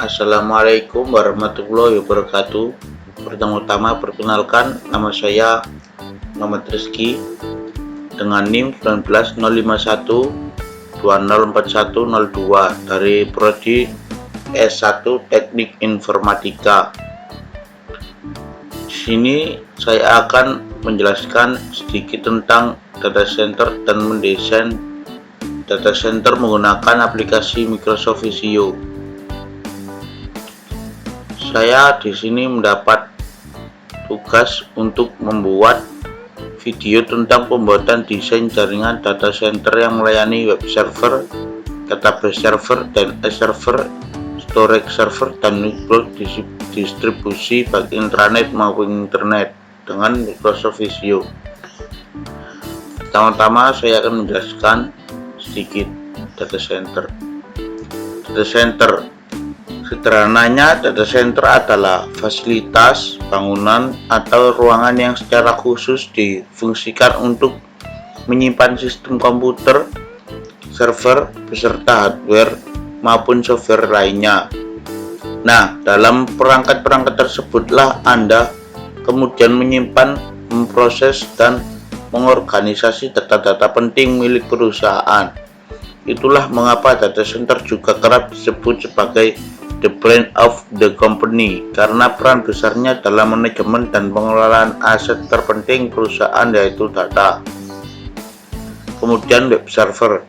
Assalamualaikum warahmatullahi wabarakatuh. Pertama-tama perkenalkan, nama saya Muhammad Rizky dengan NIM 19051204102 dari Prodi S1 Teknik Informatika. Di sini saya akan menjelaskan sedikit tentang data center dan mendesain data center menggunakan aplikasi Microsoft Visio. Saya di sini mendapat tugas untuk membuat video tentang pembuatan desain jaringan data center yang melayani web server, database server, DNS server, storage server, dan distribusi baik intranet maupun internet dengan Microsoft Visio. Pertama-tama saya akan menjelaskan sedikit data center. Data center sederhananya, data center adalah fasilitas, bangunan, atau ruangan yang secara khusus difungsikan untuk menyimpan sistem komputer, server, beserta hardware maupun software lainnya. Nah, dalam perangkat-perangkat tersebutlah Anda kemudian menyimpan, memproses, dan mengorganisasi data-data penting milik perusahaan. Itulah mengapa data center juga kerap disebut sebagai the brain of the company, karena peran besarnya dalam manajemen dan pengelolaan aset terpenting perusahaan, yaitu data. Kemudian web server.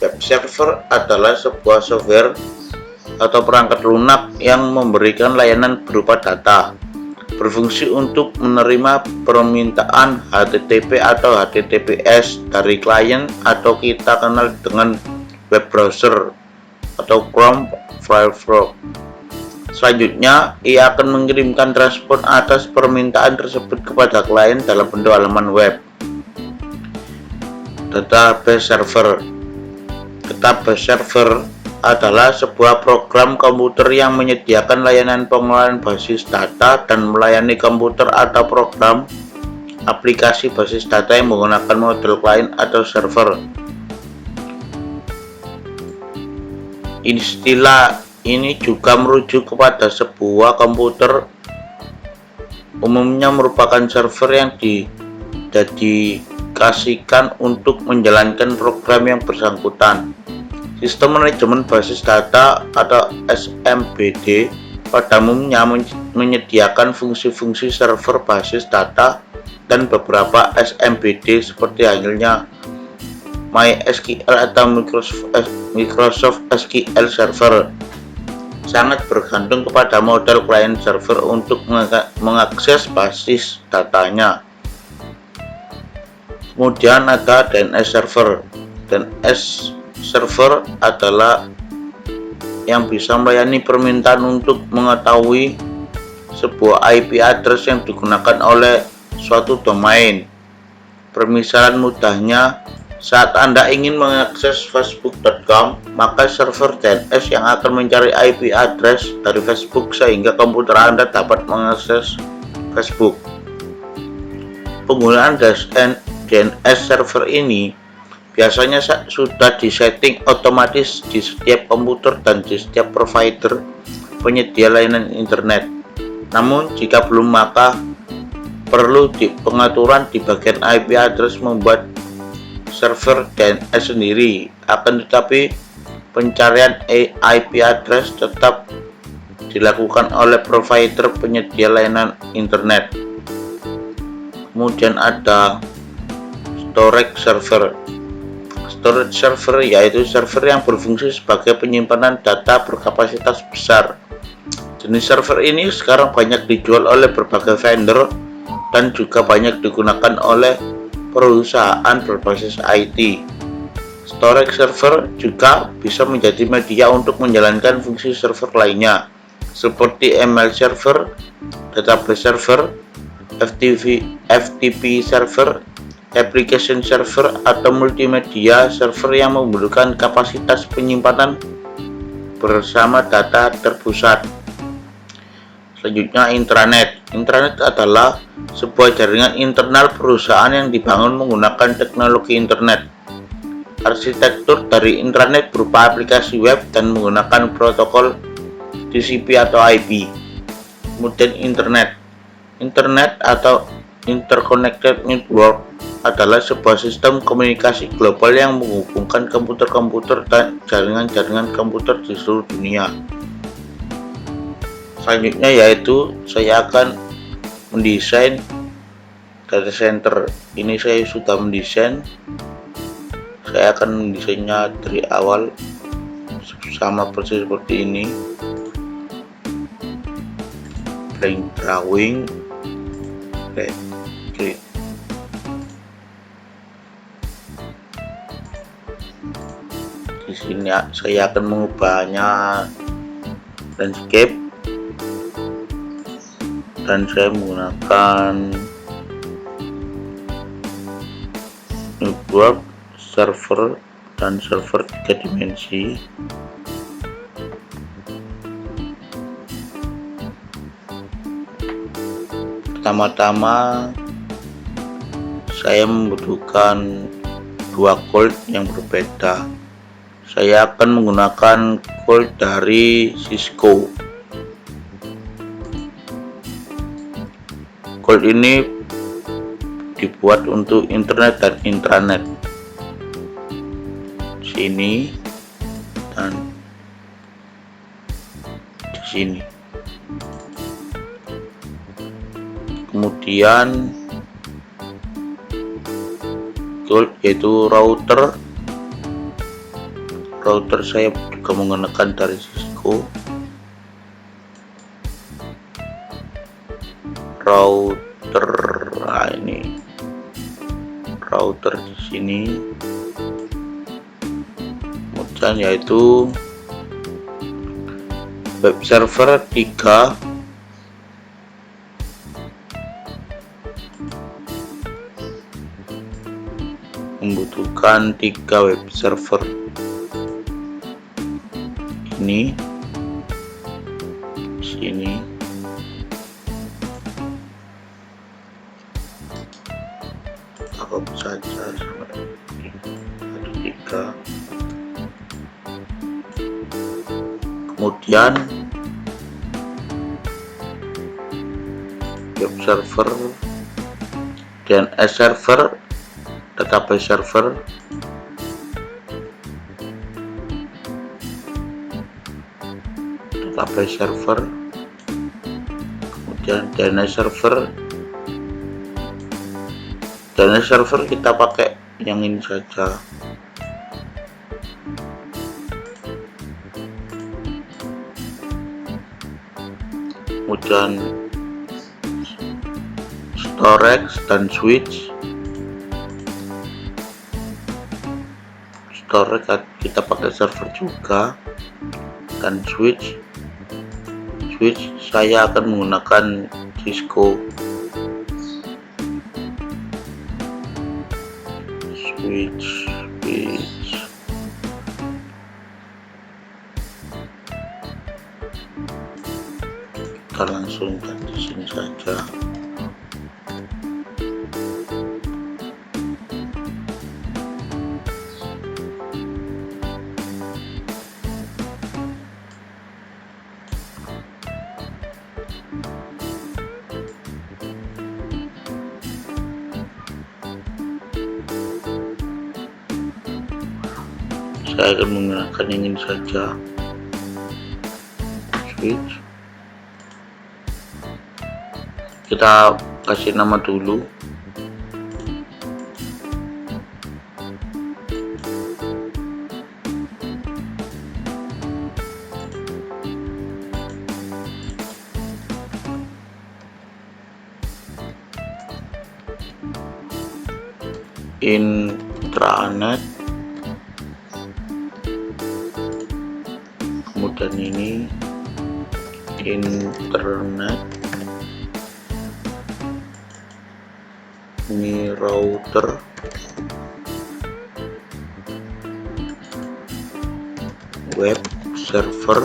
Web server adalah sebuah software atau perangkat lunak yang memberikan layanan berupa data, berfungsi untuk menerima permintaan HTTP atau HTTPS dari klien atau kita kenal dengan web browser atau Chrome Firefox. Selanjutnya, ia akan mengirimkan respon atas permintaan tersebut kepada klien dalam bentuk halaman web. Database server. Database server adalah sebuah program komputer yang menyediakan layanan pengelolaan basis data dan melayani komputer atau program aplikasi basis data yang menggunakan model klien atau server. Istilah ini juga merujuk kepada sebuah komputer, umumnya merupakan server yang didedikasikan untuk menjalankan program yang bersangkutan. Sistem manajemen basis data atau SMBD pada umumnya menyediakan fungsi-fungsi server basis data dan beberapa SMBD seperti halnya MySQL atau Microsoft SQL Server. Sangat bergantung kepada model client server untuk mengakses basis datanya. Kemudian ada DNS server. DNS server adalah yang bisa melayani permintaan untuk mengetahui sebuah IP address yang digunakan oleh suatu domain. Permisalan mudahnya, saat Anda ingin mengakses facebook.com, maka server DNS yang akan mencari IP address dari Facebook sehingga komputer Anda dapat mengakses Facebook. Penggunaan DNS server ini biasanya sudah disetting otomatis di setiap komputer dan di setiap provider penyedia layanan internet. Namun jika belum, maka perlu pengaturan di bagian IP address membuat server DNS sendiri. Akan tetapi pencarian IP address tetap dilakukan oleh provider penyedia layanan internet. Kemudian ada storage server. Storage server yaitu server yang berfungsi sebagai penyimpanan data berkapasitas besar. Jenis server ini sekarang banyak dijual oleh berbagai vendor dan juga banyak digunakan oleh perusahaan berbasis IT. Storage server juga bisa menjadi media untuk menjalankan fungsi server lainnya seperti email server, database server, FTP server, application server, atau multimedia server yang membutuhkan kapasitas penyimpanan bersama data terpusat. Selanjutnya, intranet. Intranet adalah sebuah jaringan internal perusahaan yang dibangun menggunakan teknologi internet. Arsitektur dari intranet berupa aplikasi web dan menggunakan protokol TCP atau IP. Kemudian internet atau interconnected network adalah sebuah sistem komunikasi global yang menghubungkan komputer-komputer dan jaringan-jaringan komputer di seluruh dunia. Selanjutnya yaitu saya akan mendesain data center. Ini saya sudah mendesain. Saya akan mendesainnya dari awal sama persis seperti ini. Blank drawing, create. Di sini saya akan mengubahnya landscape dan saya menggunakan network, server, dan server 3 dimensi. Pertama-tama saya membutuhkan dua cold yang berbeda. Saya akan menggunakan cold dari Cisco. Cold ini dibuat untuk internet dan intranet. Sini dan di sini. Kemudian cold yaitu router saya juga menggunakan dari Cisco. Router, nah ini router di sini. Kemudian yaitu web server 3, membutuhkan 3 web server. Ini sini cukup saja ada 3. Kemudian web server, DNS server, database server, kemudian DNS server. DNS server kita pakai yang ini saja. Kemudian storage dan switch. Storage kita pakai server juga, dan switch saya akan menggunakan Cisco. Switch kita langsung di sini saja. Saya akan menggunakan yang ini saja. Switch. Kita kasih nama dulu. Intranet. Kemudian ini internet, ini router, web server,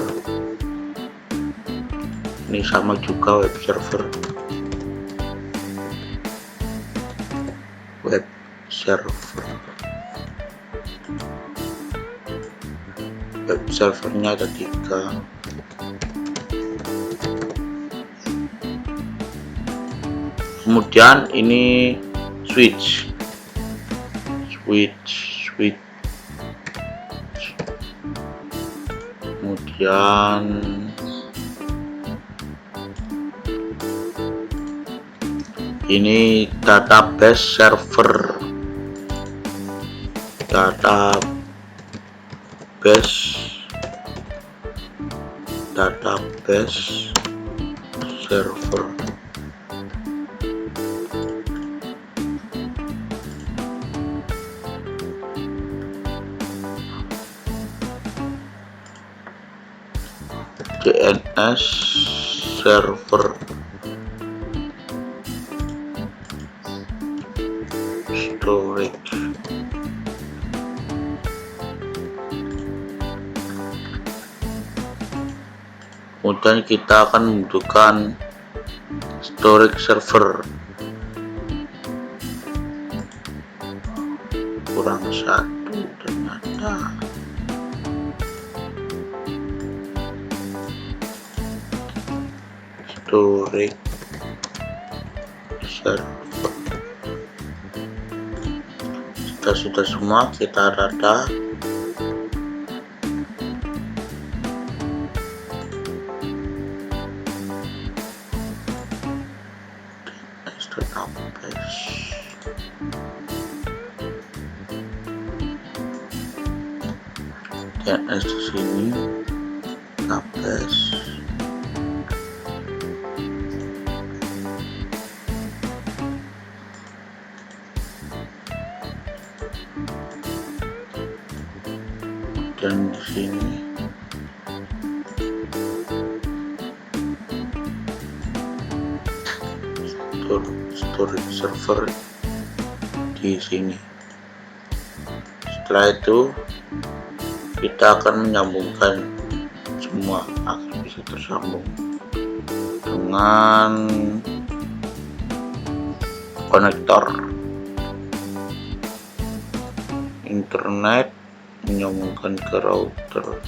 ini sama juga web server, web servernya ada 3. Kemudian ini switch. Kemudian ini database server. Database server. DNS server. Storage. Kemudian kita akan membutuhkan storage server. Kurang satu ternyata. Storage server. Jika sudah semua, kita data. DNS di sini, database. Dan di sini storage server di sini. Setelah itu kita akan menyambungkan semua agar bisa tersambung dengan konektor internet, menyambungkan ke router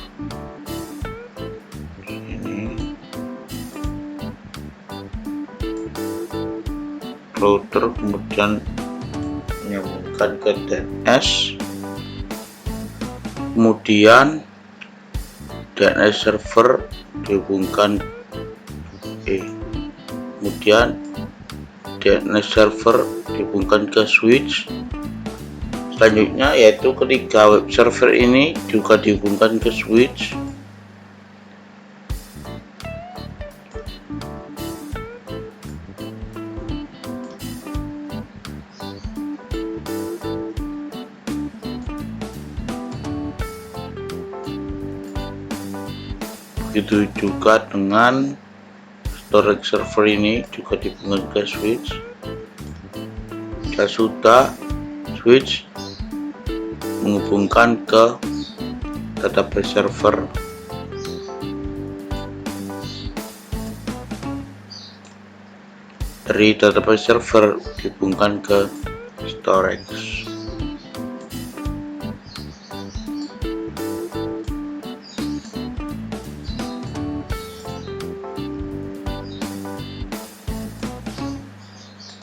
ini, kemudian menyambungkan ke DNS, kemudian DNS server dihubungkan kemudian DNS server dihubungkan ke switch. Selanjutnya yaitu ketiga web server ini juga dihubungkan ke switch. Begitu juga dengan storage server ini juga dihubungkan ke switch. Jika sudah, switch menghubungkan ke database server. Dari database server dihubungkan ke storage.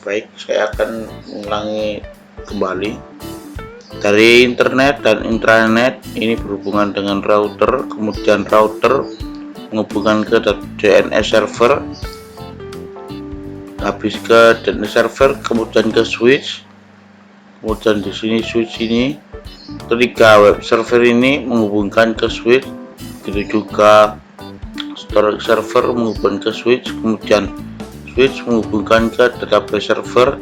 Baik, saya akan mengulangi kembali. Dari internet dan intranet ini berhubungan dengan router, kemudian router menghubungkan ke DNS server, habis ke DNS server, kemudian ke switch, kemudian di sini switch ini, ketiga web server ini menghubungkan ke switch, begitu juga storage server menghubungkan ke switch, kemudian switch menghubungkan ke database server.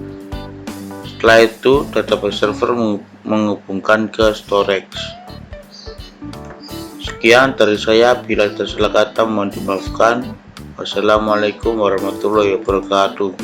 Setelah itu database server menghubungkan ke storage. Sekian dari saya, bila ada salah kata mohon dimaafkan. Wassalamualaikum warahmatullahi wabarakatuh.